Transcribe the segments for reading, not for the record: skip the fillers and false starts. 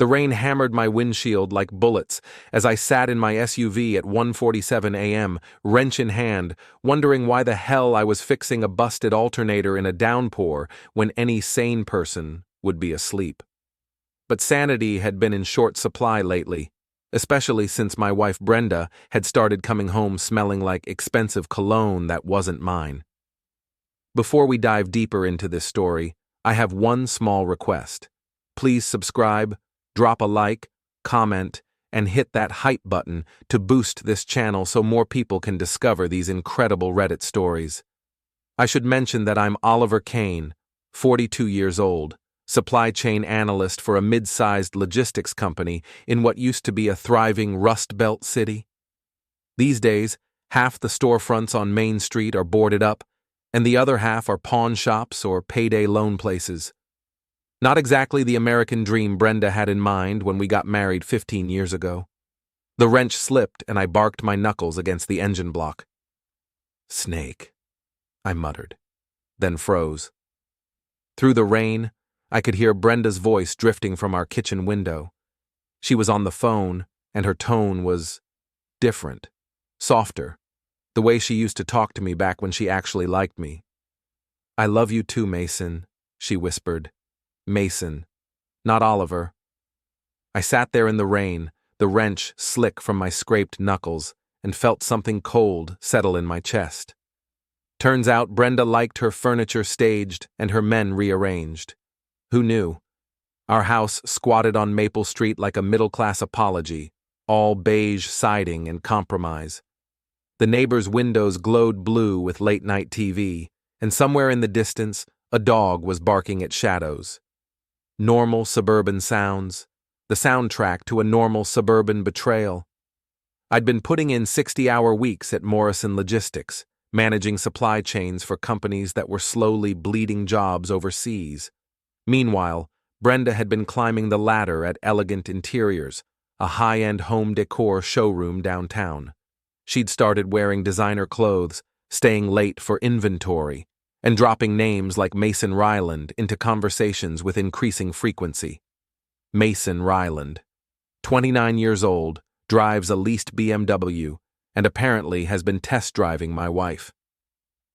The rain hammered my windshield like bullets as I sat in my SUV at 1:47 a.m., wrench in hand, wondering why the hell I was fixing a busted alternator in a downpour when any sane person would be asleep. But sanity had been in short supply lately, especially since my wife Brenda had started coming home smelling like expensive cologne that wasn't mine. Before we dive deeper into this story, I have one small request. Please subscribe, drop a like, comment, and hit that hype button to boost this channel so more people can discover these incredible Reddit stories. I should mention that I'm Oliver Kane, 42 years old, supply chain analyst for a mid-sized logistics company in what used to be a thriving Rust Belt city. These days, half the storefronts on Main Street are boarded up, and the other half are pawn shops or payday loan places. Not exactly the American dream Brenda had in mind when we got married 15 years ago. The wrench slipped and I barked my knuckles against the engine block. "Snake," I muttered, then froze. Through the rain, I could hear Brenda's voice drifting from our kitchen window. She was on the phone, and her tone was different, softer, the way she used to talk to me back when she actually liked me. "I love you too, Mason," she whispered. Mason, not Oliver. I sat there in the rain, the wrench slick from my scraped knuckles, and felt something cold settle in my chest. Turns out Brenda liked her furniture staged and her men rearranged. Who knew? Our house squatted on Maple Street like a middle-class apology, all beige siding and compromise. The neighbors' windows glowed blue with late-night TV, and somewhere in the distance, a dog was barking at shadows. Normal suburban sounds, the soundtrack to a normal suburban betrayal. I'd been putting in 60-hour weeks at Morrison Logistics, managing supply chains for companies that were slowly bleeding jobs overseas. Meanwhile, Brenda had been climbing the ladder at Elegant Interiors, a high-end home decor showroom downtown. She'd started wearing designer clothes, staying late for inventory, and dropping names like Mason Ryland into conversations with increasing frequency. Mason Ryland, 29 years old, drives a leased BMW, and apparently has been test driving my wife.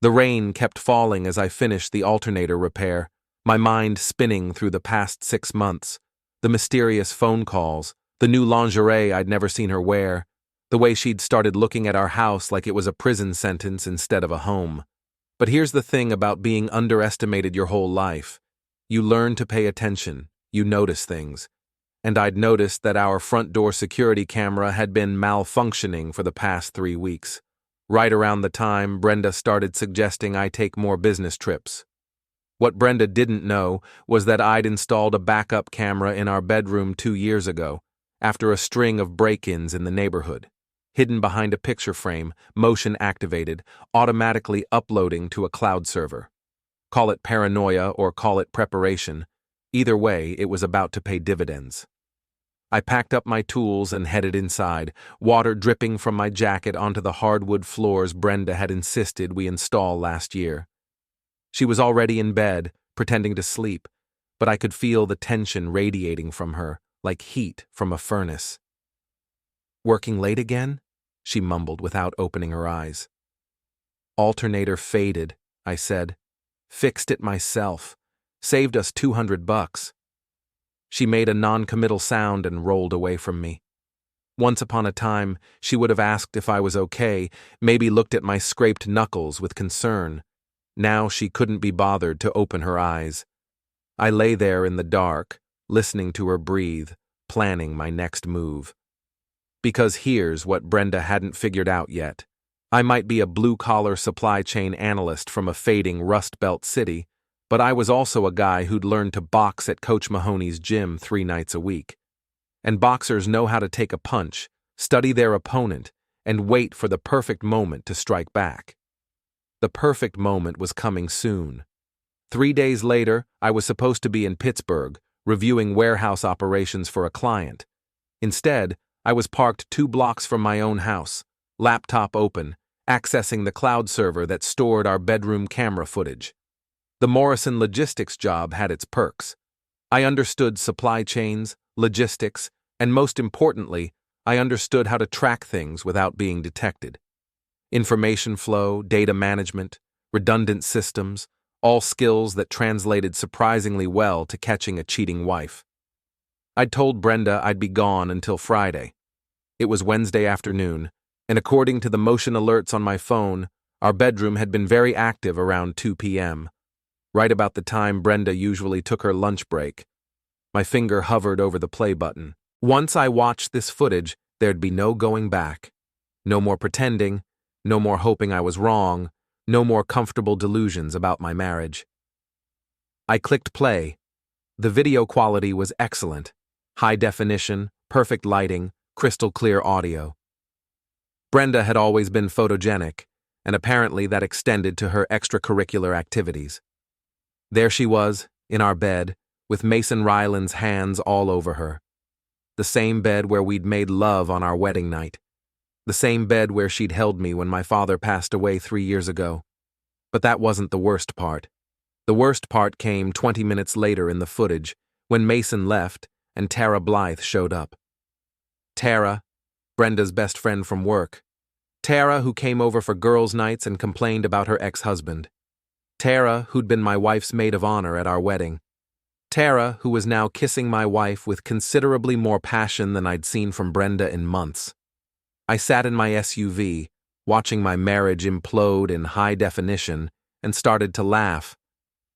The rain kept falling as I finished the alternator repair, my mind spinning through the past 6 months, the mysterious phone calls, the new lingerie I'd never seen her wear, the way she'd started looking at our house like it was a prison sentence instead of a home. But here's the thing about being underestimated your whole life. You learn to pay attention, you notice things. And I'd noticed that our front door security camera had been malfunctioning for the past 3 weeks, right around the time Brenda started suggesting I take more business trips. What Brenda didn't know was that I'd installed a backup camera in our bedroom 2 years ago, after a string of break-ins in the neighborhood. Hidden behind a picture frame, motion-activated, automatically uploading to a cloud server. Call it paranoia or call it preparation. Either way, it was about to pay dividends. I packed up my tools and headed inside, water dripping from my jacket onto the hardwood floors Brenda had insisted we install last year. She was already in bed, pretending to sleep, but I could feel the tension radiating from her, like heat from a furnace. "Working late again?" she mumbled without opening her eyes. "Alternator faded," I said. "Fixed it myself. Saved us $200. She made a non-committal sound and rolled away from me. Once upon a time, she would have asked if I was okay, maybe looked at my scraped knuckles with concern. Now she couldn't be bothered to open her eyes. I lay there in the dark, listening to her breathe, planning my next move. Because here's what Brenda hadn't figured out yet. I might be a blue-collar supply chain analyst from a fading Rust Belt city, but I was also a guy who'd learned to box at Coach Mahoney's gym 3 nights a week. And boxers know how to take a punch, study their opponent, and wait for the perfect moment to strike back. The perfect moment was coming soon. 3 days later, I was supposed to be in Pittsburgh, reviewing warehouse operations for a client. Instead, I was parked 2 blocks from my own house, laptop open, accessing the cloud server that stored our bedroom camera footage. The Morrison Logistics job had its perks. I understood supply chains, logistics, and most importantly, I understood how to track things without being detected. Information flow, data management, redundant systems, all skills that translated surprisingly well to catching a cheating wife. I'd told Brenda I'd be gone until Friday. It was Wednesday afternoon, and according to the motion alerts on my phone, our bedroom had been very active around 2 p.m., right about the time Brenda usually took her lunch break. My finger hovered over the play button. Once I watched this footage, there'd be no going back. No more pretending, no more hoping I was wrong, no more comfortable delusions about my marriage. I clicked play. The video quality was excellent. High definition, perfect lighting, crystal clear audio. Brenda had always been photogenic, and apparently that extended to her extracurricular activities. There she was, in our bed, with Mason Ryland's hands all over her. The same bed where we'd made love on our wedding night. The same bed where she'd held me when my father passed away 3 years ago. But that wasn't the worst part. The worst part came 20 minutes later in the footage, when Mason left and Tara Blythe showed up. Tara, Brenda's best friend from work. Tara, who came over for girls' nights and complained about her ex-husband. Tara, who'd been my wife's maid of honor at our wedding. Tara, who was now kissing my wife with considerably more passion than I'd seen from Brenda in months. I sat in my SUV, watching my marriage implode in high definition, and started to laugh.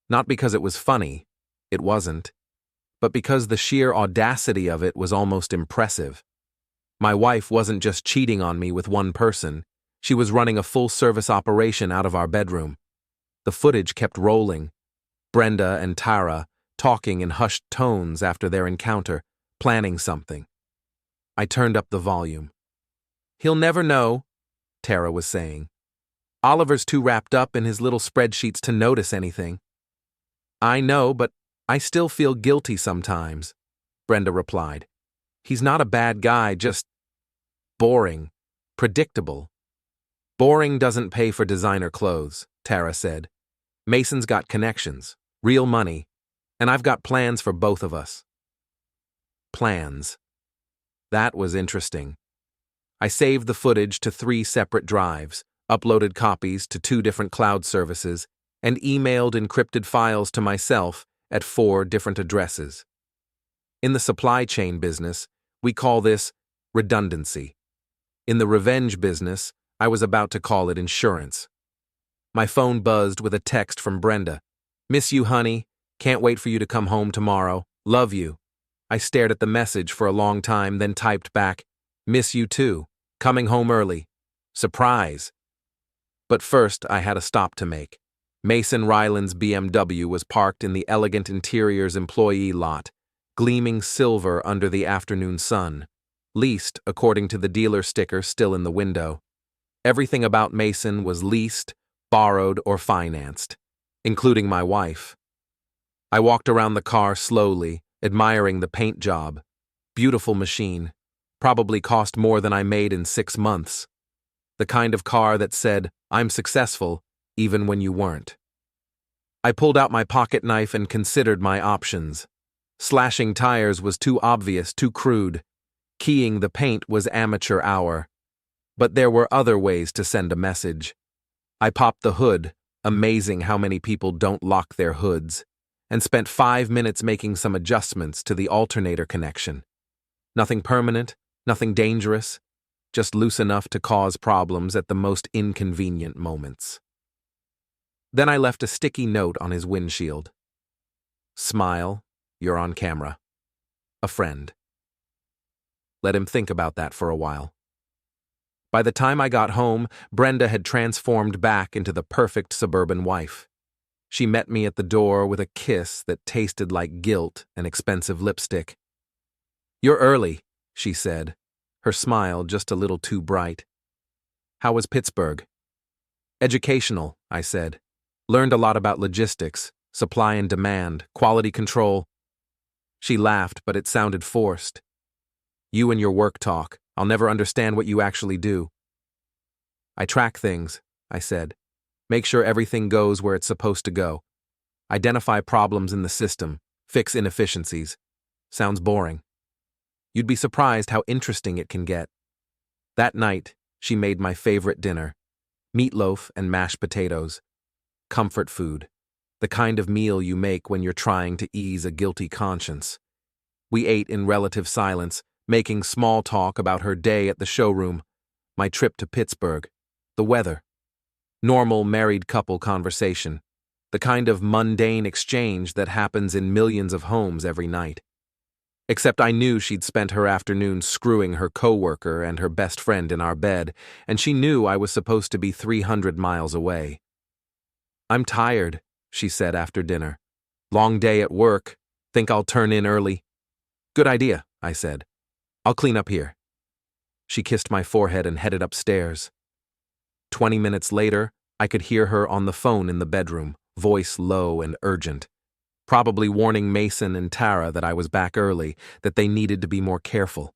Not because it was funny, it wasn't, but because the sheer audacity of it was almost impressive. My wife wasn't just cheating on me with one person, she was running a full-service operation out of our bedroom. The footage kept rolling. Brenda and Tara talking in hushed tones after their encounter, planning something. I turned up the volume. "He'll never know," Tara was saying. "Oliver's too wrapped up in his little spreadsheets to notice anything." "I know, but I still feel guilty sometimes," Brenda replied. "He's not a bad guy, just boring, predictable." "Boring doesn't pay for designer clothes," Tara said. "Mason's got connections, real money, and I've got plans for both of us." Plans. That was interesting. I saved the footage to 3 separate drives, uploaded copies to 2 different cloud services, and emailed encrypted files to myself at 4 different addresses. In the supply chain business, we call this redundancy. In the revenge business, I was about to call it insurance. My phone buzzed with a text from Brenda. "Miss you, honey. Can't wait for you to come home tomorrow. Love you." I stared at the message for a long time, then typed back, "Miss you too. Coming home early. Surprise." But first, I had a stop to make. Mason Ryland's BMW was parked in the elegant interior's employee lot, gleaming silver under the afternoon sun, leased according to the dealer sticker still in the window. Everything about Mason was leased, borrowed, or financed, including my wife. I walked around the car slowly, admiring the paint job. Beautiful machine. Probably cost more than I made in 6 months. The kind of car that said, "I'm successful, even when you weren't." I pulled out my pocket knife and considered my options. Slashing tires was too obvious, too crude. Keying the paint was amateur hour. But there were other ways to send a message. I popped the hood, amazing how many people don't lock their hoods, and spent 5 minutes making some adjustments to the alternator connection. Nothing permanent, nothing dangerous, just loose enough to cause problems at the most inconvenient moments. Then I left a sticky note on his windshield. "Smile, you're on camera. A friend." Let him think about that for a while. By the time I got home, Brenda had transformed back into the perfect suburban wife. She met me at the door with a kiss that tasted like guilt and expensive lipstick. "You're early," she said, her smile just a little too bright. "How was Pittsburgh?" "Educational," I said. "Learned a lot about logistics, supply and demand, quality control." She laughed, but it sounded forced. "You and your work talk. I'll never understand what you actually do." "I track things," I said. "Make sure everything goes where it's supposed to go. Identify problems in the system, fix inefficiencies." Sounds boring. You'd be surprised how interesting it can get. That night, she made my favorite dinner: meatloaf and mashed potatoes. Comfort food. The kind of meal you make when you're trying to ease a guilty conscience. We ate in relative silence, making small talk about her day at the showroom, my trip to Pittsburgh, the weather. Normal married couple conversation. The kind of mundane exchange that happens in millions of homes every night. Except I knew she'd spent her afternoon screwing her coworker and her best friend in our bed, and she knew I was supposed to be 300 miles away. "I'm tired," she said after dinner. "Long day at work. Think I'll turn in early?" "Good idea," I said. "I'll clean up here." She kissed my forehead and headed upstairs. 20 minutes later, I could hear her on the phone in the bedroom, voice low and urgent. Probably warning Mason and Tara that I was back early, that they needed to be more careful.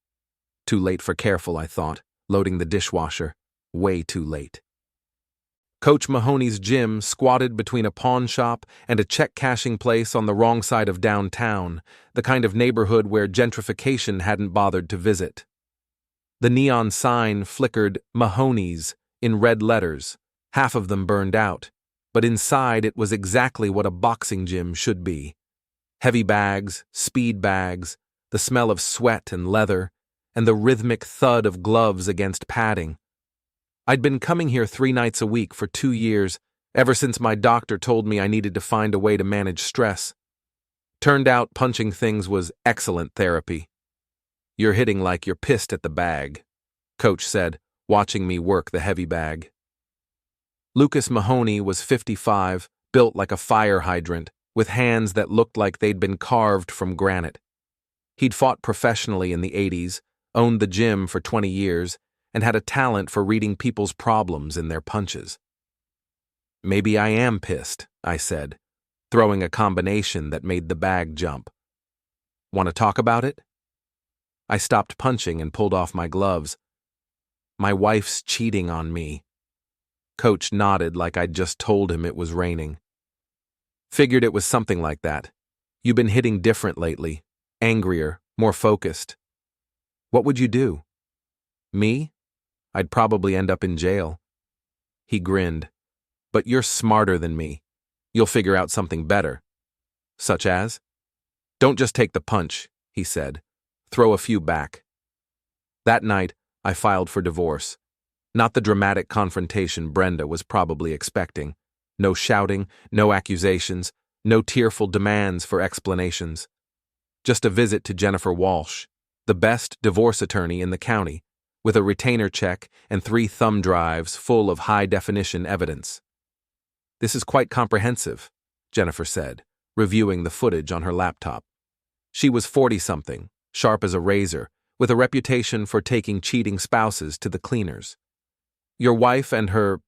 Too late for careful, I thought, loading the dishwasher. Way too late. Coach Mahoney's gym squatted between a pawn shop and a check-cashing place on the wrong side of downtown, the kind of neighborhood where gentrification hadn't bothered to visit. The neon sign flickered Mahoney's in red letters, half of them burned out, but inside it was exactly what a boxing gym should be. Heavy bags, speed bags, the smell of sweat and leather, and the rhythmic thud of gloves against padding. I'd been coming here 3 nights a week for 2 years, ever since my doctor told me I needed to find a way to manage stress. Turned out punching things was excellent therapy. "You're hitting like you're pissed at the bag," Coach said, watching me work the heavy bag. Lucas Mahoney was 55, built like a fire hydrant, with hands that looked like they'd been carved from granite. He'd fought professionally in the 80s, owned the gym for 20 years, and had a talent for reading people's problems in their punches. "Maybe I am pissed," I said, throwing a combination that made the bag jump. "Want to talk about it?" I stopped punching and pulled off my gloves. "My wife's cheating on me." Coach nodded like I'd just told him it was raining. "Figured it was something like that. You've been hitting different lately, angrier, more focused. What would you do?" "Me? I'd probably end up in jail." He grinned. "But you're smarter than me. You'll figure out something better." "Such as?" "Don't just take the punch," he said. "Throw a few back." That night, I filed for divorce. Not the dramatic confrontation Brenda was probably expecting. No shouting, no accusations, no tearful demands for explanations. Just a visit to Jennifer Walsh, the best divorce attorney in the county, with a retainer check and 3 thumb drives full of high-definition evidence. "This is quite comprehensive," Jennifer said, reviewing the footage on her laptop. She was 40-something, sharp as a razor, with a reputation for taking cheating spouses to the cleaners. "Your wife and her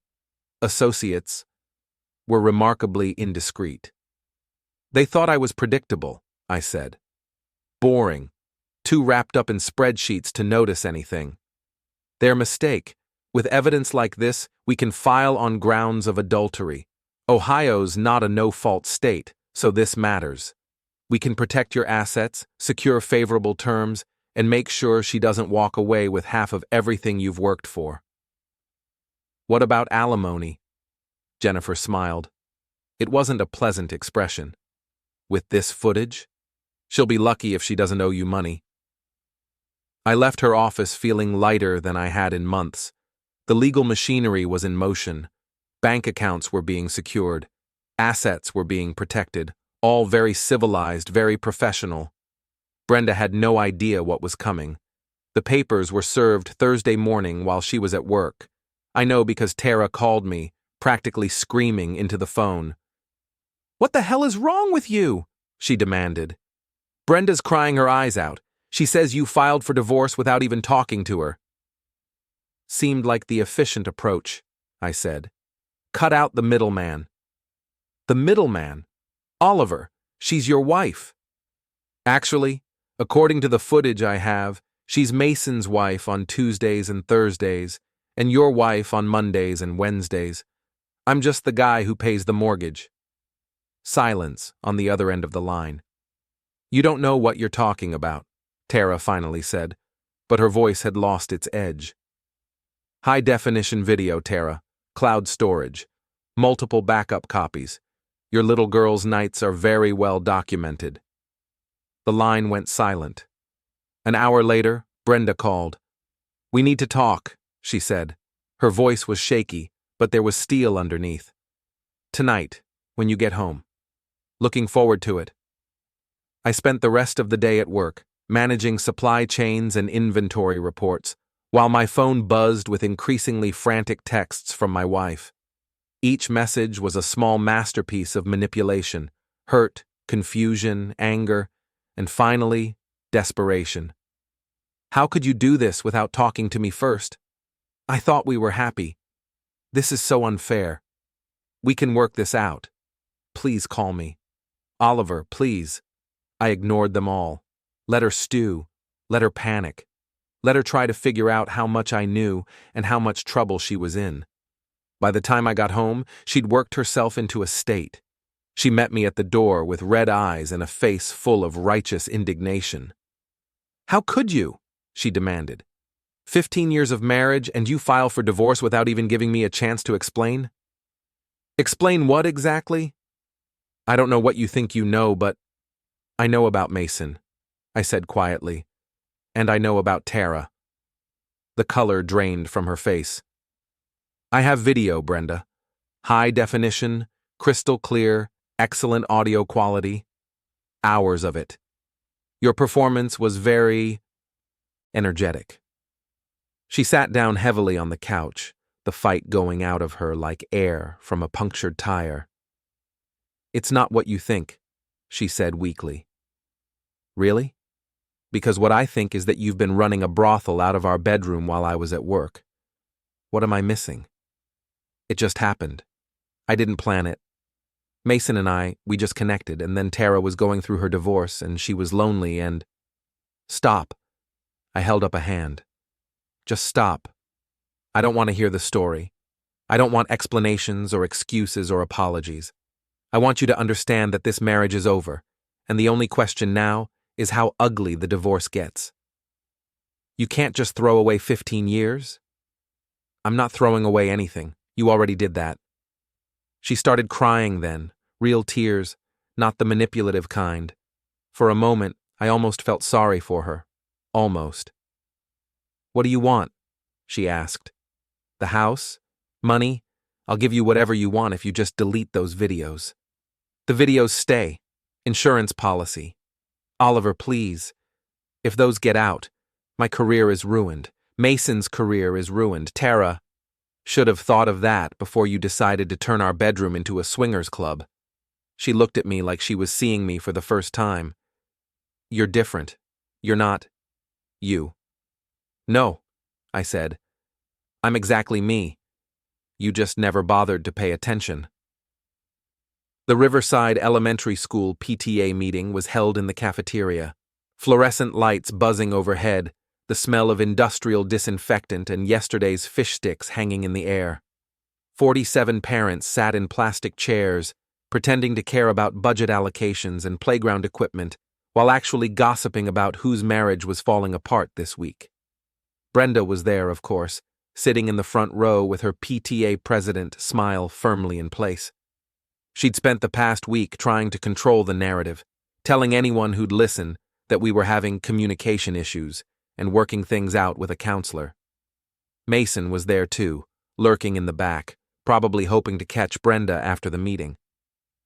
associates were remarkably indiscreet." "They thought I was predictable," I said. "Boring. Too wrapped up in spreadsheets to notice anything." "Their mistake. With evidence like this, we can file on grounds of adultery. Ohio's not a no-fault state, so this matters. We can protect your assets, secure favorable terms, and make sure she doesn't walk away with half of everything you've worked for." "What about alimony?" Jennifer smiled. It wasn't a pleasant expression. "With this footage? She'll be lucky if she doesn't owe you money." I left her office feeling lighter than I had in months. The legal machinery was in motion. Bank accounts were being secured. Assets were being protected. All very civilized, very professional. Brenda had no idea what was coming. The papers were served Thursday morning while she was at work. I know because Tara called me, practically screaming into the phone. "What the hell is wrong with you?" she demanded. "Brenda's crying her eyes out. She says you filed for divorce without even talking to her." "Seemed like the efficient approach," I said. "Cut out the middleman." "The middleman? Oliver, she's your wife." "Actually, according to the footage I have, she's Mason's wife on Tuesdays and Thursdays, and your wife on Mondays and Wednesdays. I'm just the guy who pays the mortgage." Silence on the other end of the line. "You don't know what you're talking about." Tara finally said, but her voice had lost its edge. High-definition video, Tara. Cloud storage. Multiple backup copies. Your little girl's nights are very well documented. The line went silent. An hour later, Brenda called. We need to talk, she said. Her voice was shaky, but there was steel underneath. Tonight, when you get home. Looking forward to it. I spent the rest of the day at work, managing supply chains and inventory reports, while my phone buzzed with increasingly frantic texts from my wife. Each message was a small masterpiece of manipulation, hurt, confusion, anger, and finally, desperation. How could you do this without talking to me first? I thought we were happy. This is so unfair. We can work this out. Please call me. Oliver, please. I ignored them all. Let her stew. Let her panic. Let her try to figure out how much I knew and how much trouble she was in. By the time I got home, she'd worked herself into a state. She met me at the door with red eyes and a face full of righteous indignation. How could you? She demanded. 15 years of marriage and you file for divorce without even giving me a chance to explain? Explain what exactly? I don't know what you think you know, but I know about Mason, I said quietly, and I know about Tara. The color drained from her face. I have video, Brenda. High definition, crystal clear, excellent audio quality. Hours of it. Your performance was very energetic. She sat down heavily on the couch, the fight going out of her like air from a punctured tire. It's not what you think, she said weakly. Really? Because what I think is that you've been running a brothel out of our bedroom while I was at work. What am I missing? It just happened. I didn't plan it. Mason and we just connected, and then Tara was going through her divorce, and she was lonely, and… Stop. I held up a hand. Just stop. I don't want to hear the story. I don't want explanations or excuses or apologies. I want you to understand that this marriage is over, and the only question now is how ugly the divorce gets. You can't just throw away 15 years. I'm not throwing away anything. You already did that. She started crying then, real tears, not the manipulative kind. For a moment, I almost felt sorry for her. Almost. What do you want? She asked. The house? Money? I'll give you whatever you want if you just delete those videos. The videos stay. Insurance policy. Oliver, please. If those get out, my career is ruined. Mason's career is ruined. Tara should have thought of that before you decided to turn our bedroom into a swingers club. She looked at me like she was seeing me for the first time. You're different. You're not you. No, I said. I'm exactly me. You just never bothered to pay attention. The Riverside Elementary School PTA meeting was held in the cafeteria. Fluorescent lights buzzing overhead, the smell of industrial disinfectant and yesterday's fish sticks hanging in the air. 47 parents sat in plastic chairs, pretending to care about budget allocations and playground equipment, while actually gossiping about whose marriage was falling apart this week. Brenda was there, of course, sitting in the front row with her PTA president smile firmly in place. She'd spent the past week trying to control the narrative, telling anyone who'd listen that we were having communication issues and working things out with a counselor. Mason was there too, lurking in the back, probably hoping to catch Brenda after the meeting.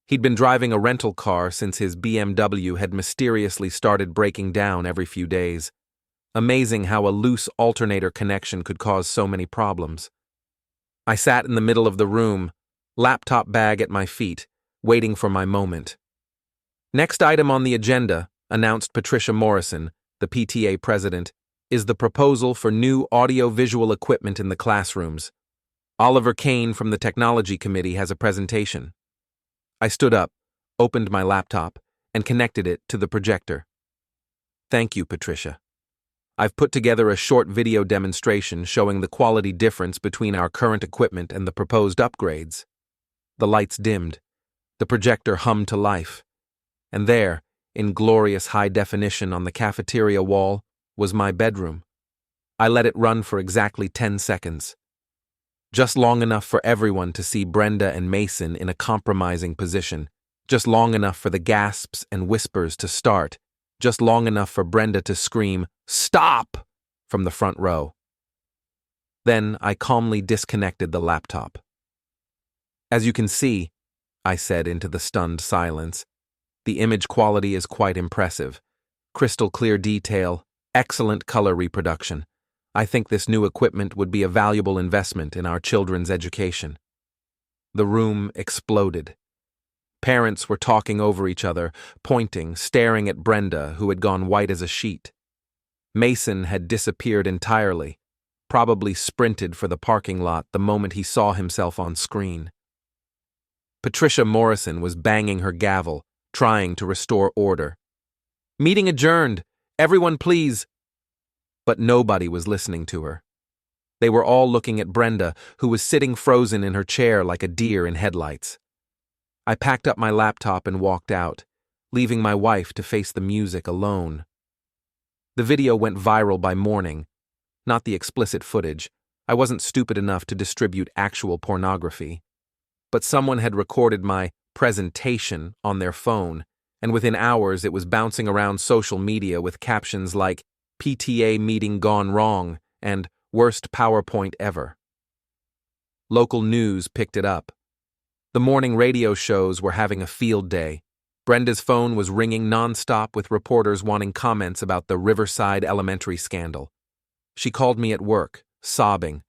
He'd been driving a rental car since his BMW had mysteriously started breaking down every few days. Amazing how a loose alternator connection could cause so many problems. I sat in the middle of the room, laptop bag at my feet, waiting for my moment. Next item on the agenda, announced Patricia Morrison, the PTA president, is the proposal for new audio-visual equipment in the classrooms. Oliver Kane from the Technology Committee has a presentation. I stood up, opened my laptop, and connected it to the projector. Thank you, Patricia. I've put together a short video demonstration showing the quality difference between our current equipment and the proposed upgrades. The lights dimmed. The projector hummed to life. And there, in glorious high definition on the cafeteria wall, was my bedroom. I let it run for exactly 10 seconds. Just long enough for everyone to see Brenda and Mason in a compromising position, just long enough for the gasps and whispers to start, just long enough for Brenda to scream, "Stop!" from the front row. Then I calmly disconnected the laptop. "As you can see," I said into the stunned silence, "the image quality is quite impressive. Crystal clear detail, excellent color reproduction. I think this new equipment would be a valuable investment in our children's education." The room exploded. Parents were talking over each other, pointing, staring at Brenda, who had gone white as a sheet. Mason had disappeared entirely, probably sprinted for the parking lot the moment he saw himself on screen. Patricia Morrison was banging her gavel, trying to restore order. "Meeting adjourned! Everyone please!" But nobody was listening to her. They were all looking at Brenda, who was sitting frozen in her chair like a deer in headlights. I packed up my laptop and walked out, leaving my wife to face the music alone. The video went viral by morning. Not the explicit footage. I wasn't stupid enough to distribute actual pornography. But someone had recorded my presentation on their phone, and within hours it was bouncing around social media with captions like "PTA meeting gone wrong" and "worst PowerPoint ever." Local news picked it up. The morning radio shows were having a field day. Brenda's phone was ringing nonstop with reporters wanting comments about the Riverside Elementary scandal. She called me at work, sobbing.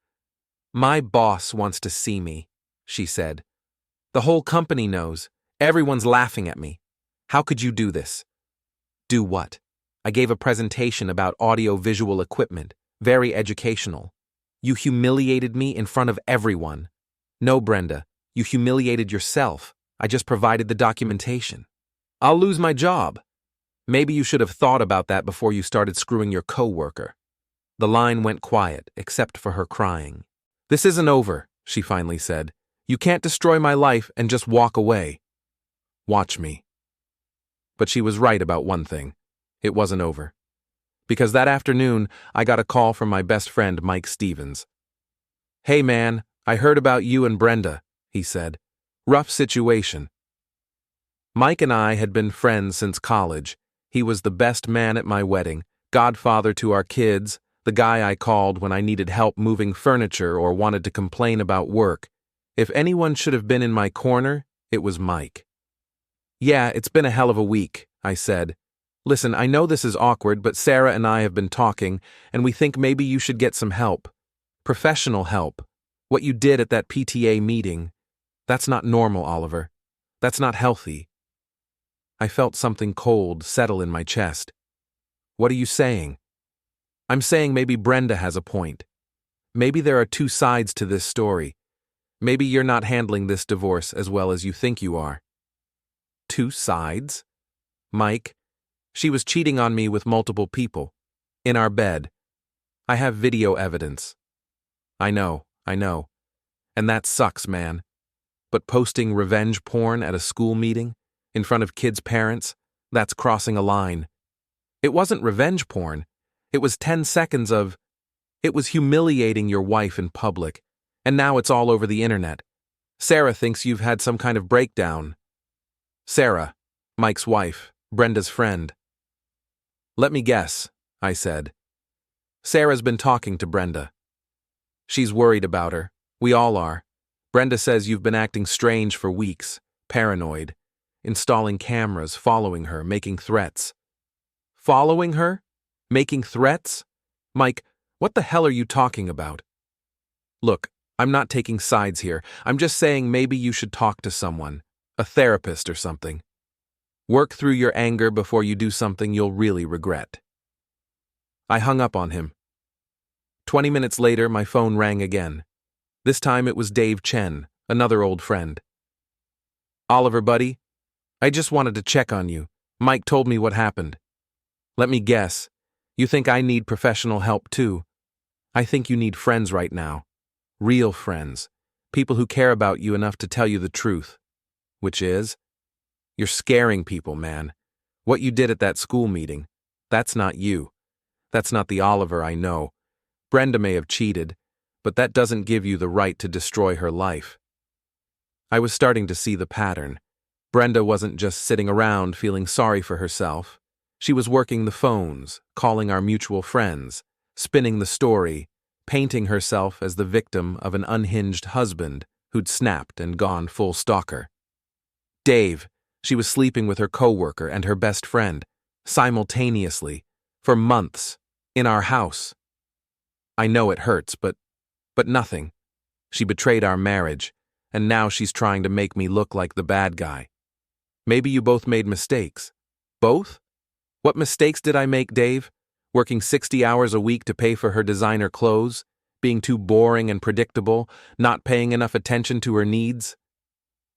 "My boss wants to see me," she said. "The whole company knows. Everyone's laughing at me. How could you do this?" "Do what?" "I gave a presentation about audio-visual equipment, very educational. You humiliated me in front of everyone." "No, Brenda, you humiliated yourself. I just provided the documentation." "I'll lose my job." "Maybe you should have thought about that before you started screwing your coworker." The line went quiet, except for her crying. "This isn't over," she finally said. "You can't destroy my life and just walk away. Watch me." But she was right about one thing. It wasn't over. Because that afternoon, I got a call from my best friend, Mike Stevens. "Hey man, I heard about you and Brenda," he said. "Rough situation." Mike and I had been friends since college. He was the best man at my wedding, godfather to our kids, the guy I called when I needed help moving furniture or wanted to complain about work. If anyone should have been in my corner, it was Mike. "Yeah, it's been a hell of a week," I said. "Listen, I know this is awkward, but Sarah and I have been talking, and we think maybe you should get some help. Professional help. What you did at that PTA meeting. That's not normal, Oliver. That's not healthy." I felt something cold settle in my chest. "What are you saying?" "I'm saying maybe Brenda has a point. Maybe there are two sides to this story. Maybe you're not handling this divorce as well as you think you are." "Two sides?" "Mike, she was cheating on me with multiple people. In our bed. I have video evidence." I know. And that sucks, man. But posting revenge porn at a school meeting, in front of kids' parents, that's crossing a line. It wasn't revenge porn. It was 10 seconds of... It was humiliating your wife in public, and now it's all over the internet. Sarah thinks you've had some kind of breakdown. Sarah, Mike's wife, Brenda's friend. "Let me guess," I said. "Sarah's been talking to Brenda. She's worried about her. We all are. Brenda says you've been acting strange for weeks, paranoid, installing cameras, following her, making threats." "Following her? Making threats? Mike, what the hell are you talking about?" "Look, I'm not taking sides here. I'm just saying maybe you should talk to someone, a therapist or something. Work through your anger before you do something you'll really regret." I hung up on him. 20 minutes later, my phone rang again. This time it was Dave Chen, another old friend. "Oliver, buddy, I just wanted to check on you. Mike told me what happened." "Let me guess. You think I need professional help too?" "I think you need friends right now. Real friends. People who care about you enough to tell you the truth." "Which is?" "You're scaring people, man. What you did at that school meeting, that's not you. That's not the Oliver I know. Brenda may have cheated, but that doesn't give you the right to destroy her life. I was starting to see the pattern. Brenda wasn't just sitting around feeling sorry for herself. She was working the phones, calling our mutual friends, spinning the story, painting herself as the victim of an unhinged husband who'd snapped and gone full stalker. Dave, she was sleeping with her coworker and her best friend, simultaneously, for months, in our house. I know it hurts, but nothing. She betrayed our marriage, and now she's trying to make me look like the bad guy. Maybe you both made mistakes. Both? What mistakes did I make, Dave? Working 60 hours a week to pay for her designer clothes? Being too boring and predictable? Not paying enough attention to her needs?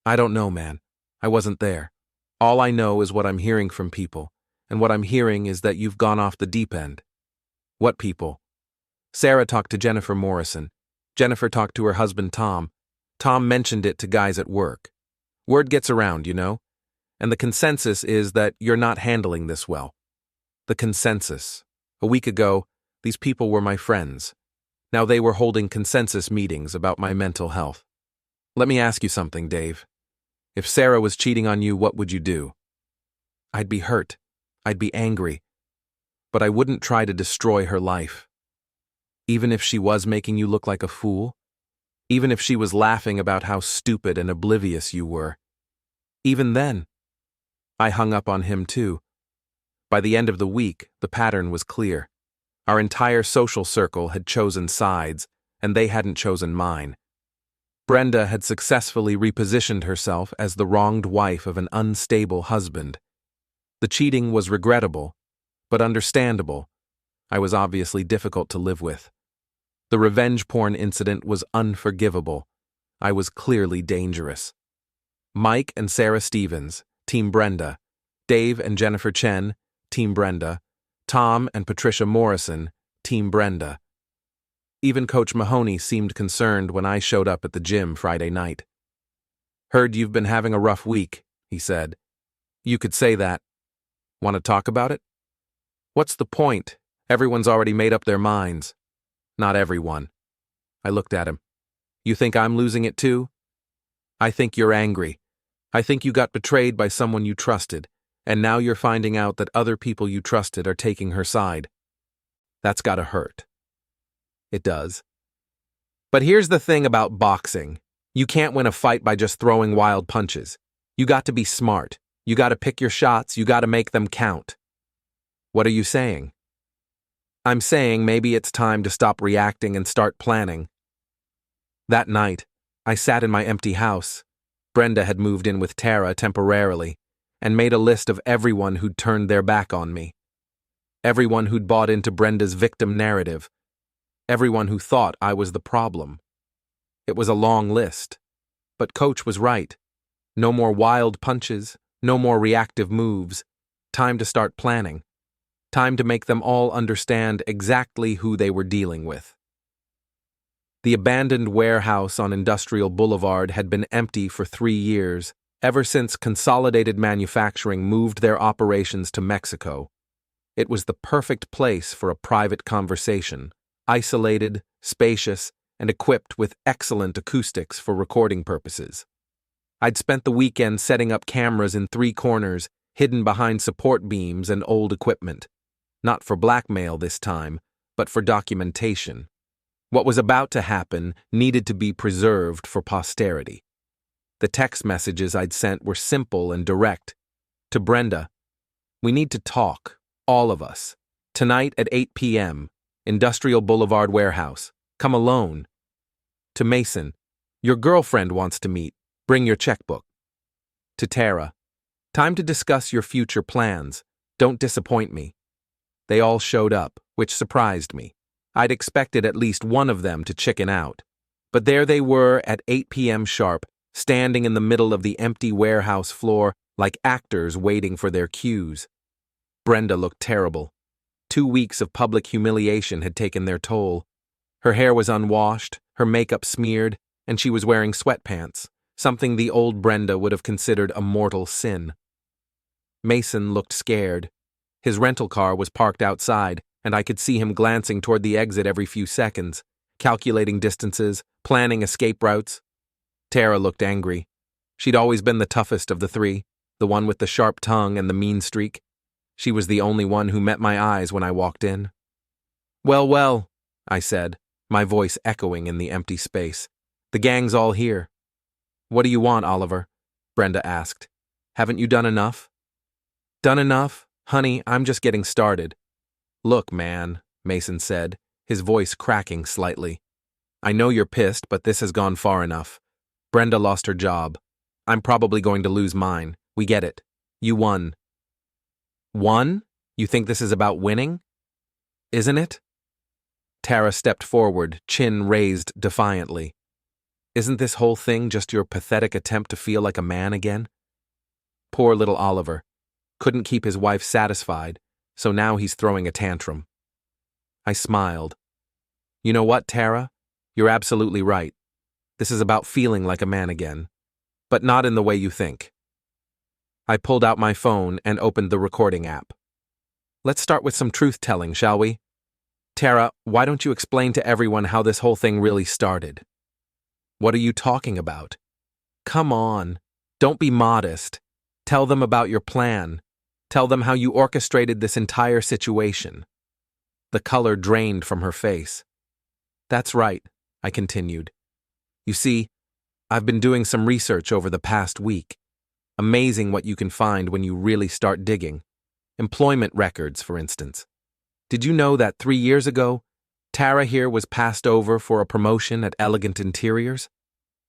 I don't know, man. I wasn't there. All I know is what I'm hearing from people, and what I'm hearing is that you've gone off the deep end. What people? Sarah talked to Jennifer Morrison. Jennifer talked to her husband Tom. Tom mentioned it to guys at work. Word gets around, you know? And the consensus is that you're not handling this well. The consensus. A week ago, these people were my friends. Now they were holding consensus meetings about my mental health. Let me ask you something, Dave. If Sarah was cheating on you, what would you do? I'd be hurt. I'd be angry. But I wouldn't try to destroy her life. Even if she was making you look like a fool? Even if she was laughing about how stupid and oblivious you were? Even then, I hung up on him too. By the end of the week, the pattern was clear. Our entire social circle had chosen sides, and they hadn't chosen mine. Brenda had successfully repositioned herself as the wronged wife of an unstable husband. The cheating was regrettable, but understandable. I was obviously difficult to live with. The revenge porn incident was unforgivable. I was clearly dangerous. Mike and Sarah Stevens, Team Brenda. Dave and Jennifer Chen, Team Brenda. Tom and Patricia Morrison, Team Brenda. Even Coach Mahoney seemed concerned when I showed up at the gym Friday night. "Heard you've been having a rough week," he said. "You could say that. Want to talk about it?" "What's the point? Everyone's already made up their minds." "Not everyone." I looked at him. "You think I'm losing it too?" "I think you're angry. I think you got betrayed by someone you trusted, and now you're finding out that other people you trusted are taking her side. That's gotta hurt." "It does. But here's the thing about boxing. You can't win a fight by just throwing wild punches. You got to be smart. You got to pick your shots. You got to make them count." "What are you saying?" "I'm saying maybe it's time to stop reacting and start planning." That night, I sat in my empty house. Brenda had moved in with Tara temporarily and made a list of everyone who'd turned their back on me. Everyone who'd bought into Brenda's victim narrative. Everyone who thought I was the problem. It was a long list. But Coach was right. No more wild punches, no more reactive moves. Time to start planning. Time to make them all understand exactly who they were dealing with. The abandoned warehouse on Industrial Boulevard had been empty for 3 years, ever since Consolidated Manufacturing moved their operations to Mexico. It was the perfect place for a private conversation, isolated, spacious, and equipped with excellent acoustics for recording purposes. I'd spent the weekend setting up cameras in 3 corners, hidden behind support beams and old equipment. Not for blackmail this time, but for documentation. What was about to happen needed to be preserved for posterity. The text messages I'd sent were simple and direct. To Brenda, "We need to talk, all of us. Tonight at 8 p.m., Industrial Boulevard Warehouse. Come alone." To Mason, "Your girlfriend wants to meet. Bring your checkbook." To Tara, "Time to discuss your future plans. Don't disappoint me." They all showed up, which surprised me. I'd expected at least one of them to chicken out. But there they were at 8 p.m. sharp, standing in the middle of the empty warehouse floor like actors waiting for their cues. Brenda looked terrible. 2 weeks of public humiliation had taken their toll. Her hair was unwashed, her makeup smeared, and she was wearing sweatpants, something the old Brenda would have considered a mortal sin. Mason looked scared. His rental car was parked outside, and I could see him glancing toward the exit every few seconds, calculating distances, planning escape routes. Tara looked angry. She'd always been the toughest of the three, the one with the sharp tongue and the mean streak. She was the only one who met my eyes when I walked in. "Well, well," I said, my voice echoing in the empty space. "The gang's all here." "What do you want, Oliver?" Brenda asked. "Haven't you done enough?" "Done enough? Honey, I'm just getting started." "Look, man," Mason said, his voice cracking slightly. "I know you're pissed, but this has gone far enough. Brenda lost her job. I'm probably going to lose mine. We get it. You won." "Won? You think this is about winning?" "Isn't it?" Tara stepped forward, chin raised defiantly. "Isn't this whole thing just your pathetic attempt to feel like a man again?" Poor little Oliver. Couldn't keep his wife satisfied, so now he's throwing a tantrum. I smiled. "You know what, Tara? You're absolutely right. This is about feeling like a man again, but not in the way you think." I pulled out my phone and opened the recording app. "Let's start with some truth-telling, shall we? Tara, why don't you explain to everyone how this whole thing really started?" "What are you talking about?" "Come on. Don't be modest. Tell them about your plan. Tell them how you orchestrated this entire situation." The color drained from her face. "That's right," I continued. "You see, I've been doing some research over the past week. Amazing what you can find when you really start digging. Employment records, for instance. Did you know that 3 years ago, Tara here was passed over for a promotion at Elegant Interiors?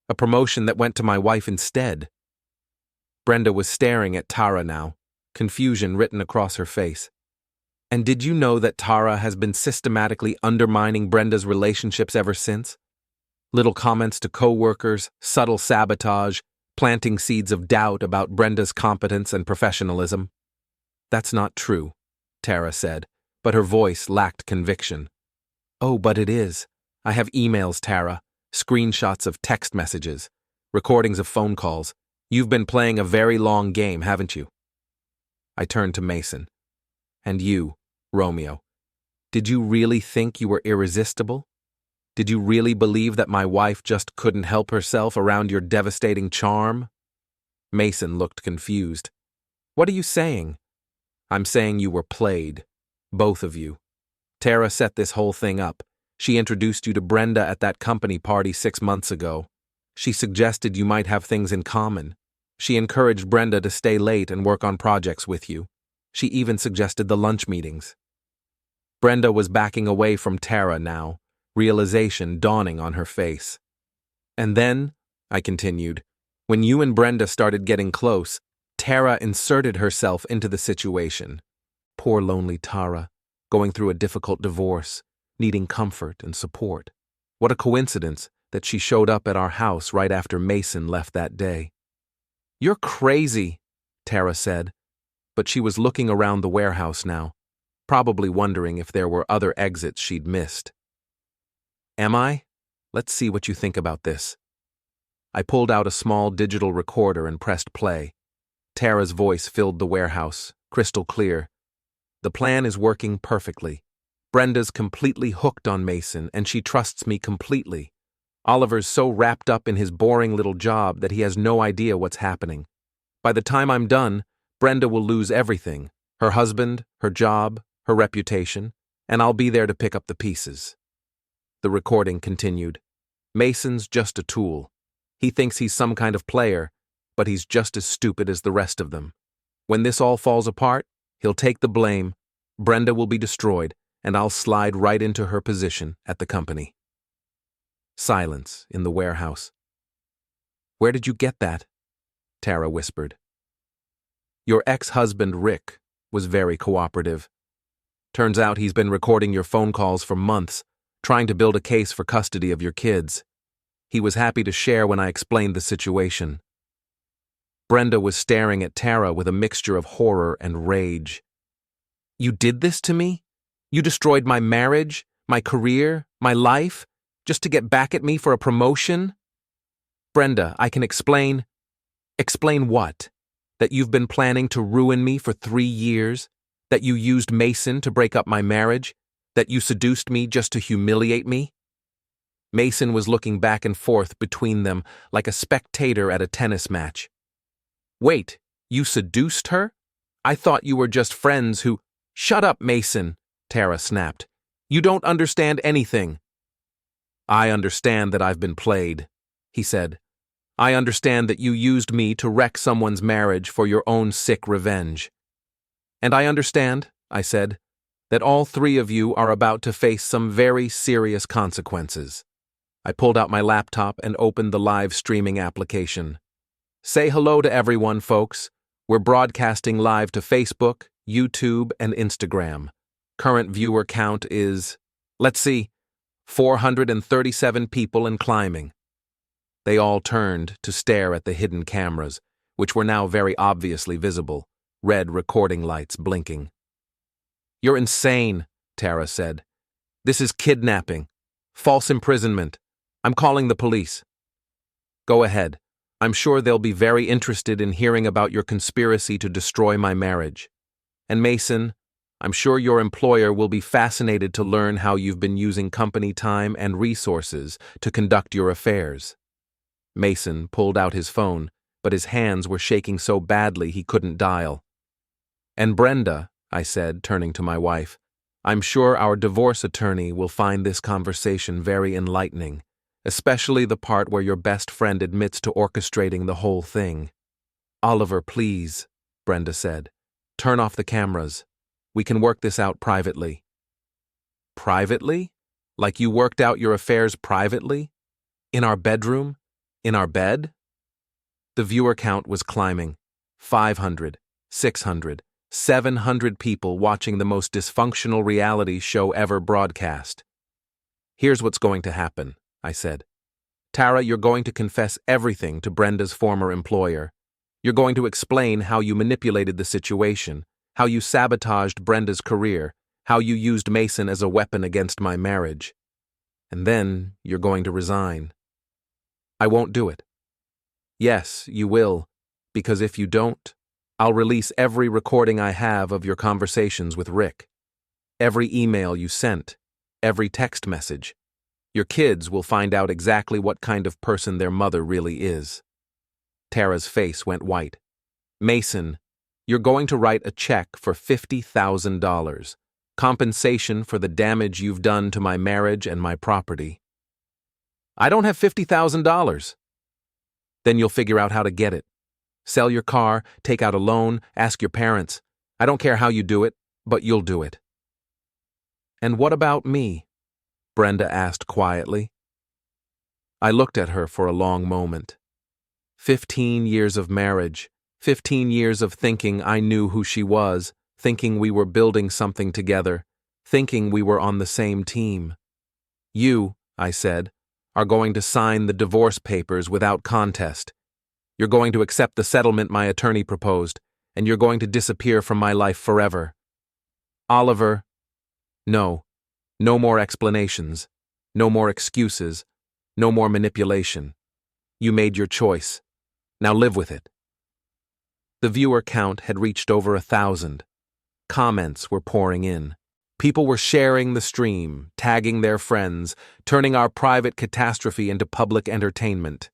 A promotion that went to my wife instead." Brenda was staring at Tara now, confusion written across her face. "And did you know that Tara has been systematically undermining Brenda's relationships ever since? Little comments to co-workers, subtle sabotage, planting seeds of doubt about Brenda's competence and professionalism." "That's not true," Tara said, but her voice lacked conviction. "Oh, but it is. I have emails, Tara, screenshots of text messages, recordings of phone calls. You've been playing a very long game, haven't you?" I turned to Mason. "And you, Romeo, did you really think you were irresistible? Did you really believe that my wife just couldn't help herself around your devastating charm?" Mason looked confused. "What are you saying?" "I'm saying you were played. Both of you. Tara set this whole thing up. She introduced you to Brenda at that company party 6 months ago. She suggested you might have things in common. She encouraged Brenda to stay late and work on projects with you. She even suggested the lunch meetings." Brenda was backing away from Tara now, realization dawning on her face. "And then," I continued, "when you and Brenda started getting close, Tara inserted herself into the situation. Poor lonely Tara, going through a difficult divorce, needing comfort and support. What a coincidence that she showed up at our house right after Mason left that day." "You're crazy," Tara said, but she was looking around the warehouse now, probably wondering if there were other exits she'd missed. "Am I? Let's see what you think about this." I pulled out a small digital recorder and pressed play. Tara's voice filled the warehouse, crystal clear. "The plan is working perfectly. Brenda's completely hooked on Mason, and she trusts me completely. Oliver's so wrapped up in his boring little job that he has no idea what's happening. By the time I'm done, Brenda will lose everything, her husband, her job, her reputation, and I'll be there to pick up the pieces." The recording continued. "Mason's just a tool. He thinks he's some kind of player, but he's just as stupid as the rest of them. When this all falls apart, he'll take the blame, Brenda will be destroyed, and I'll slide right into her position at the company." Silence in the warehouse. "Where did you get that?" Tara whispered. "Your ex-husband, Rick, was very cooperative. Turns out he's been recording your phone calls for months, trying to build a case for custody of your kids. He was happy to share when I explained the situation." Brenda was staring at Tara with a mixture of horror and rage. "You did this to me? You destroyed my marriage, my career, my life, just to get back at me for a promotion?" "Brenda, I can explain." "Explain what? That you've been planning to ruin me for 3 years? That you used Mason to break up my marriage? That you seduced me just to humiliate me? Mason was looking back and forth between them like a spectator at a tennis match. Wait, you seduced her? I thought you were just friends who— Shut up, Mason, Tara snapped. You don't understand anything. I understand that I've been played, he said. I understand that you used me to wreck someone's marriage for your own sick revenge. And I understand, I said, that all 3 of you are about to face some very serious consequences. I pulled out my laptop and opened the live streaming application. Say hello to everyone, folks. We're broadcasting live to Facebook, YouTube, and Instagram. Current viewer count is, 437 people and climbing. They all turned to stare at the hidden cameras, which were now very obviously visible, red recording lights blinking. You're insane, Tara said. This is kidnapping. False imprisonment. I'm calling the police. Go ahead. I'm sure they'll be very interested in hearing about your conspiracy to destroy my marriage. And Mason, I'm sure your employer will be fascinated to learn how you've been using company time and resources to conduct your affairs. Mason pulled out his phone, but his hands were shaking so badly he couldn't dial. And Brenda, I said, turning to my wife, I'm sure our divorce attorney will find this conversation very enlightening, especially the part where your best friend admits to orchestrating the whole thing. Oliver, please, Brenda said. Turn off the cameras. We can work this out privately. Privately? Like you worked out your affairs privately? In our bedroom? In our bed? The viewer count was climbing. 500, 600, 700 people watching the most dysfunctional reality show ever broadcast. Here's what's going to happen, I said. Tara, you're going to confess everything to Brenda's former employer. You're going to explain how you manipulated the situation, how you sabotaged Brenda's career, how you used Mason as a weapon against my marriage. And then you're going to resign. I won't do it. Yes, you will, because if you don't, I'll release every recording I have of your conversations with Rick. Every email you sent, every text message. Your kids will find out exactly what kind of person their mother really is. Tara's face went white. Mason, you're going to write a check for $50,000, compensation for the damage you've done to my marriage and my property. I don't have $50,000. Then you'll figure out how to get it. Sell your car, take out a loan, ask your parents. I don't care how you do it, but you'll do it. And what about me? Brenda asked quietly. I looked at her for a long moment. 15 years of marriage, 15 years of thinking I knew who she was, thinking we were building something together, thinking we were on the same team. You, I said, are going to sign the divorce papers without contest. You're going to accept the settlement my attorney proposed, and you're going to disappear from my life forever. Oliver, no. No more explanations. No more excuses. No more manipulation. You made your choice. Now live with it. The viewer count had reached over 1,000. Comments were pouring in. People were sharing the stream, tagging their friends, turning our private catastrophe into public entertainment.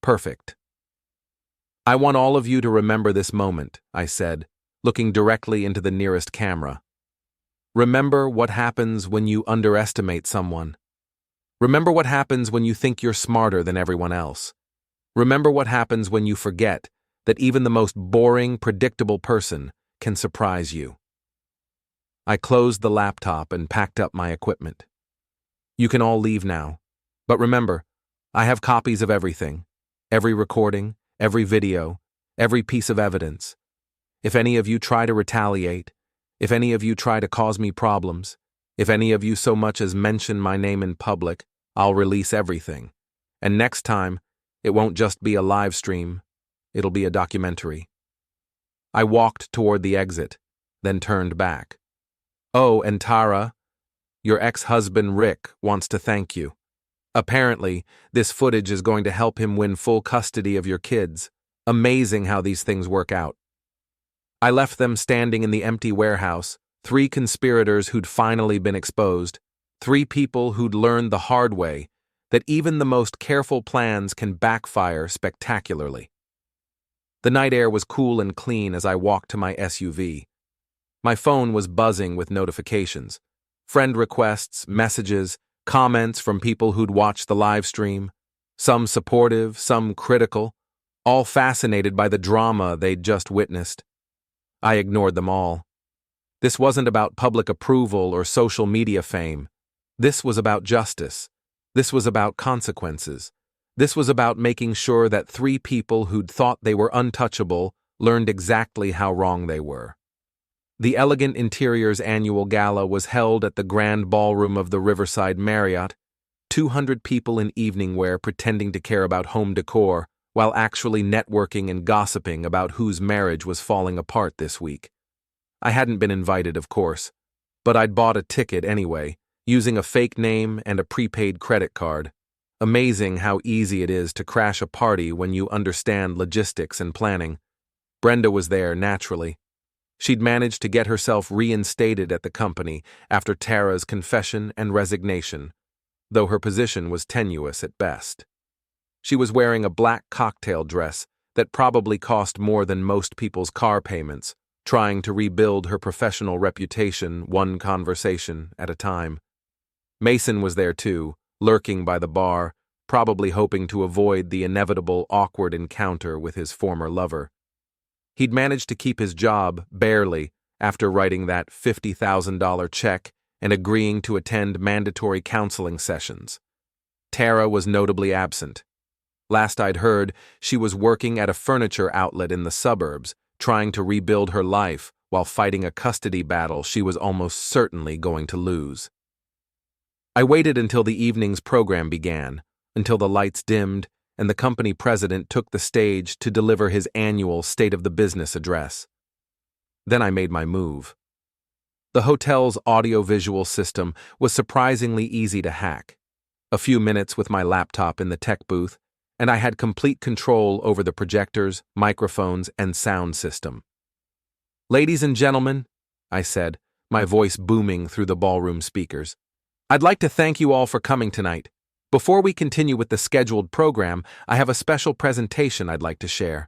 Perfect. I want all of you to remember this moment, I said, looking directly into the nearest camera. Remember what happens when you underestimate someone. Remember what happens when you think you're smarter than everyone else. Remember what happens when you forget that even the most boring, predictable person can surprise you. I closed the laptop and packed up my equipment. You can all leave now. But remember, I have copies of everything. Every recording, every video, every piece of evidence. If any of you try to retaliate, if any of you try to cause me problems, if any of you so much as mention my name in public, I'll release everything. And next time, it won't just be a live stream, it'll be a documentary. I walked toward the exit, then turned back. Oh, and Tara, your ex-husband Rick wants to thank you. Apparently, this footage is going to help him win full custody of your kids. Amazing how these things work out. I left them standing in the empty warehouse, 3 conspirators who'd finally been exposed, 3 people who'd learned the hard way that even the most careful plans can backfire spectacularly. The night air was cool and clean as I walked to my SUV. My phone was buzzing with notifications, friend requests, messages, comments from people who'd watched the live stream, some supportive, some critical, all fascinated by the drama they'd just witnessed. I ignored them all. This wasn't about public approval or social media fame. This was about justice. This was about consequences. This was about making sure that 3 people who'd thought they were untouchable learned exactly how wrong they were. The Elegant Interiors annual gala was held at the Grand Ballroom of the Riverside Marriott, 200 people in evening wear pretending to care about home decor, while actually networking and gossiping about whose marriage was falling apart this week. I hadn't been invited, of course, but I'd bought a ticket anyway, using a fake name and a prepaid credit card. Amazing how easy it is to crash a party when you understand logistics and planning. Brenda was there, naturally. She'd managed to get herself reinstated at the company after Tara's confession and resignation, though her position was tenuous at best. She was wearing a black cocktail dress that probably cost more than most people's car payments, trying to rebuild her professional reputation one conversation at a time. Mason was there too, lurking by the bar, probably hoping to avoid the inevitable awkward encounter with his former lover. He'd managed to keep his job, barely, after writing that $50,000 check and agreeing to attend mandatory counseling sessions. Tara was notably absent. Last I'd heard, she was working at a furniture outlet in the suburbs, trying to rebuild her life while fighting a custody battle she was almost certainly going to lose. I waited until the evening's program began, until the lights dimmed and the company president took the stage to deliver his annual State of the Business address. Then I made my move. The hotel's audiovisual system was surprisingly easy to hack. A few minutes with my laptop in the tech booth, and I had complete control over the projectors, microphones, and sound system. "Ladies and gentlemen," I said, my voice booming through the ballroom speakers, "I'd like to thank you all for coming tonight. Before we continue with the scheduled program, I have a special presentation I'd like to share."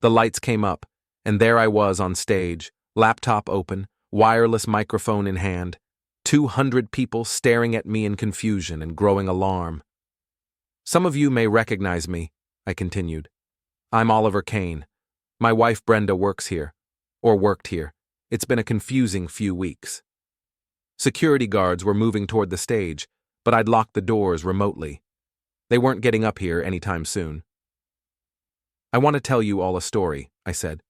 The lights came up, and there I was on stage, laptop open, wireless microphone in hand, 200 people staring at me in confusion and growing alarm. "Some of you may recognize me," I continued. "I'm Oliver Kane. My wife Brenda works here, or worked here. It's been a confusing few weeks." Security guards were moving toward the stage, but I'd locked the doors remotely. They weren't getting up here anytime soon. "I want to tell you all a story," I said.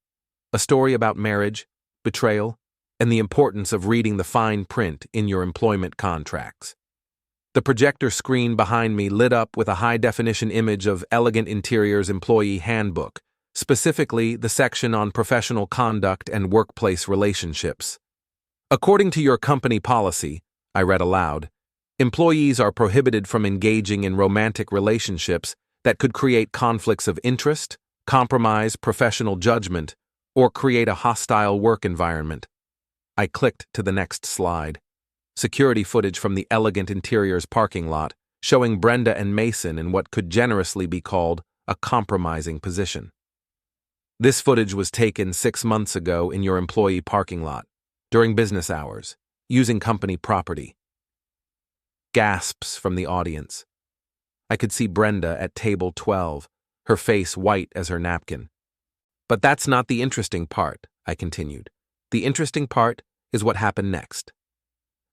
"A story about marriage, betrayal, and the importance of reading the fine print in your employment contracts." The projector screen behind me lit up with a high-definition image of Elegant Interiors Employee Handbook, specifically the section on professional conduct and workplace relationships. "According to your company policy," I read aloud, "employees are prohibited from engaging in romantic relationships that could create conflicts of interest, compromise professional judgment, or create a hostile work environment." I clicked to the next slide. Security footage from the Elegant Interiors parking lot, showing Brenda and Mason in what could generously be called a compromising position. "This footage was taken 6 months ago in your employee parking lot, during business hours, using company property." Gasps from the audience. I could see Brenda at table 12, her face white as her napkin. "But that's not the interesting part," I continued. "The interesting part is what happened next."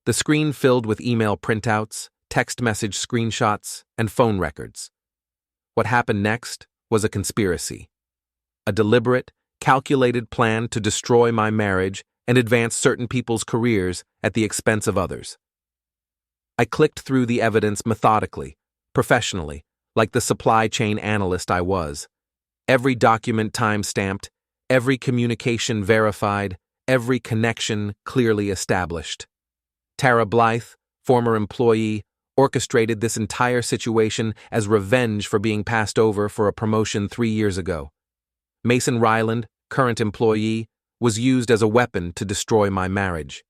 The screen filled with email printouts, text message screenshots, and phone records. What happened next was a conspiracy. A deliberate, calculated plan to destroy my marriage and advance certain people's careers at the expense of others. I clicked through the evidence methodically, professionally, like the supply chain analyst I was. Every document time-stamped, every communication verified, every connection clearly established. Tara Blythe, former employee, orchestrated this entire situation as revenge for being passed over for a promotion 3 years ago. Mason Ryland, current employee, was used as a weapon to destroy my marriage.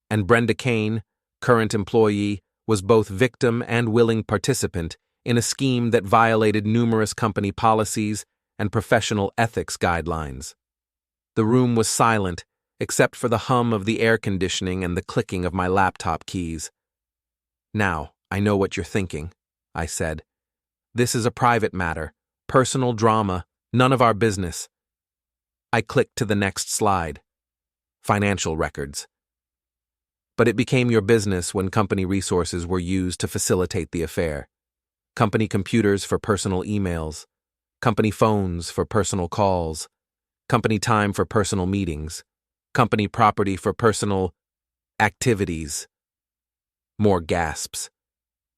And Brenda Kane, current employee, was both victim and willing participant in a scheme that violated numerous company policies and professional ethics guidelines. The room was silent, except for the hum of the air conditioning and the clicking of my laptop keys. "Now, I know what you're thinking," I said. "This is a private matter, personal drama, none of our business." I clicked to the next slide. Financial records. But it became your business when company resources were used to facilitate the affair. Company computers for personal emails, company phones for personal calls, company time for personal meetings, company property for personal activities. More gasps.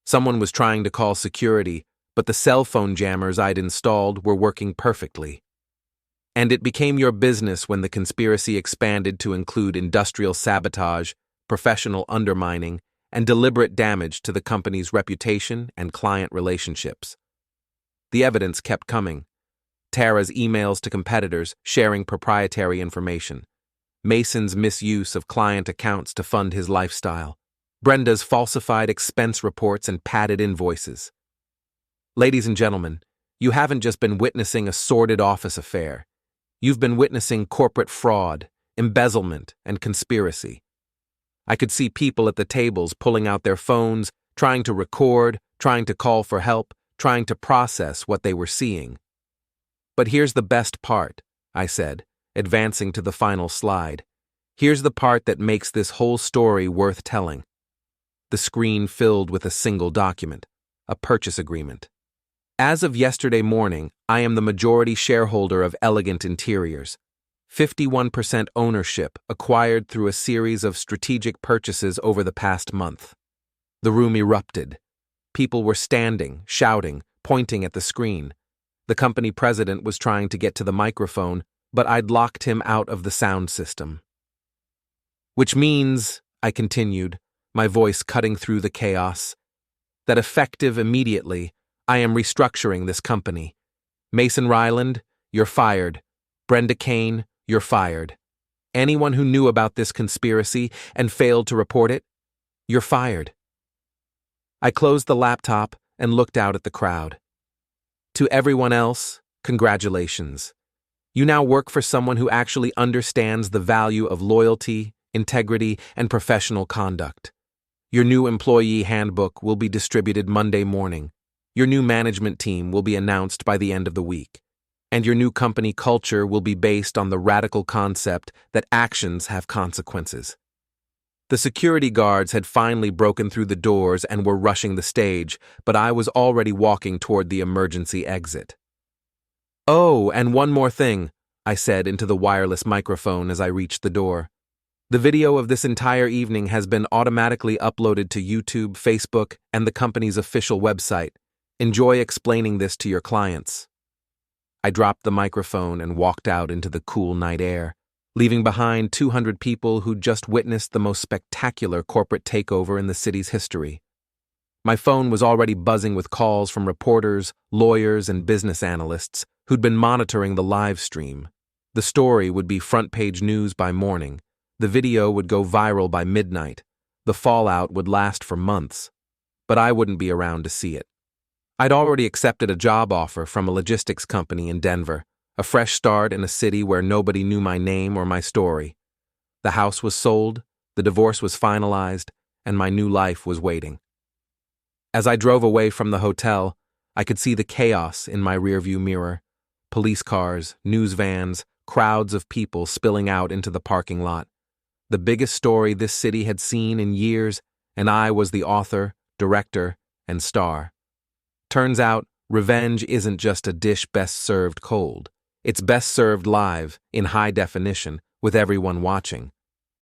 Someone was trying to call security, but the cell phone jammers I'd installed were working perfectly. And it became your business when the conspiracy expanded to include industrial sabotage, professional undermining, and deliberate damage to the company's reputation and client relationships. The evidence kept coming. Tara's emails to competitors sharing proprietary information, Mason's misuse of client accounts to fund his lifestyle, Brenda's falsified expense reports and padded invoices. Ladies and gentlemen, you haven't just been witnessing a sordid office affair. You've been witnessing corporate fraud, embezzlement, and conspiracy. I could see people at the tables pulling out their phones, trying to record, trying to call for help, trying to process what they were seeing. But here's the best part, I said, advancing to the final slide. Here's the part that makes this whole story worth telling. The screen filled with a single document, a purchase agreement. As of yesterday morning, I am the majority shareholder of Elegant Interiors. 51% ownership acquired through a series of strategic purchases over the past month. The room erupted. People were standing, shouting, pointing at the screen. The company president was trying to get to the microphone, but I'd locked him out of the sound system. "Which means," I continued, my voice cutting through the chaos, "that effective immediately, I am restructuring this company. Mason Ryland, you're fired. Brenda Kane, you're fired. Anyone who knew about this conspiracy and failed to report it, you're fired." I closed the laptop and looked out at the crowd. To everyone else, congratulations. You now work for someone who actually understands the value of loyalty, integrity, and professional conduct. Your new employee handbook will be distributed Monday morning. Your new management team will be announced by the end of the week. And your new company culture will be based on the radical concept that actions have consequences. The security guards had finally broken through the doors and were rushing the stage, but I was already walking toward the emergency exit. "Oh, and one more thing," I said into the wireless microphone as I reached the door. "The video of this entire evening has been automatically uploaded to YouTube, Facebook, and the company's official website. Enjoy explaining this to your clients." I dropped the microphone and walked out into the cool night air, leaving behind 200 people who'd just witnessed the most spectacular corporate takeover in the city's history. My phone was already buzzing with calls from reporters, lawyers, and business analysts who'd been monitoring the live stream. The story would be front-page news by morning. The video would go viral by midnight. The fallout would last for months. But I wouldn't be around to see it. I'd already accepted a job offer from a logistics company in Denver, a fresh start in a city where nobody knew my name or my story. The house was sold, the divorce was finalized, and my new life was waiting. As I drove away from the hotel, I could see the chaos in my rearview mirror. Police cars, news vans, crowds of people spilling out into the parking lot. The biggest story this city had seen in years, and I was the author, director, and star. Turns out, revenge isn't just a dish best served cold. It's best served live, in high definition, with everyone watching.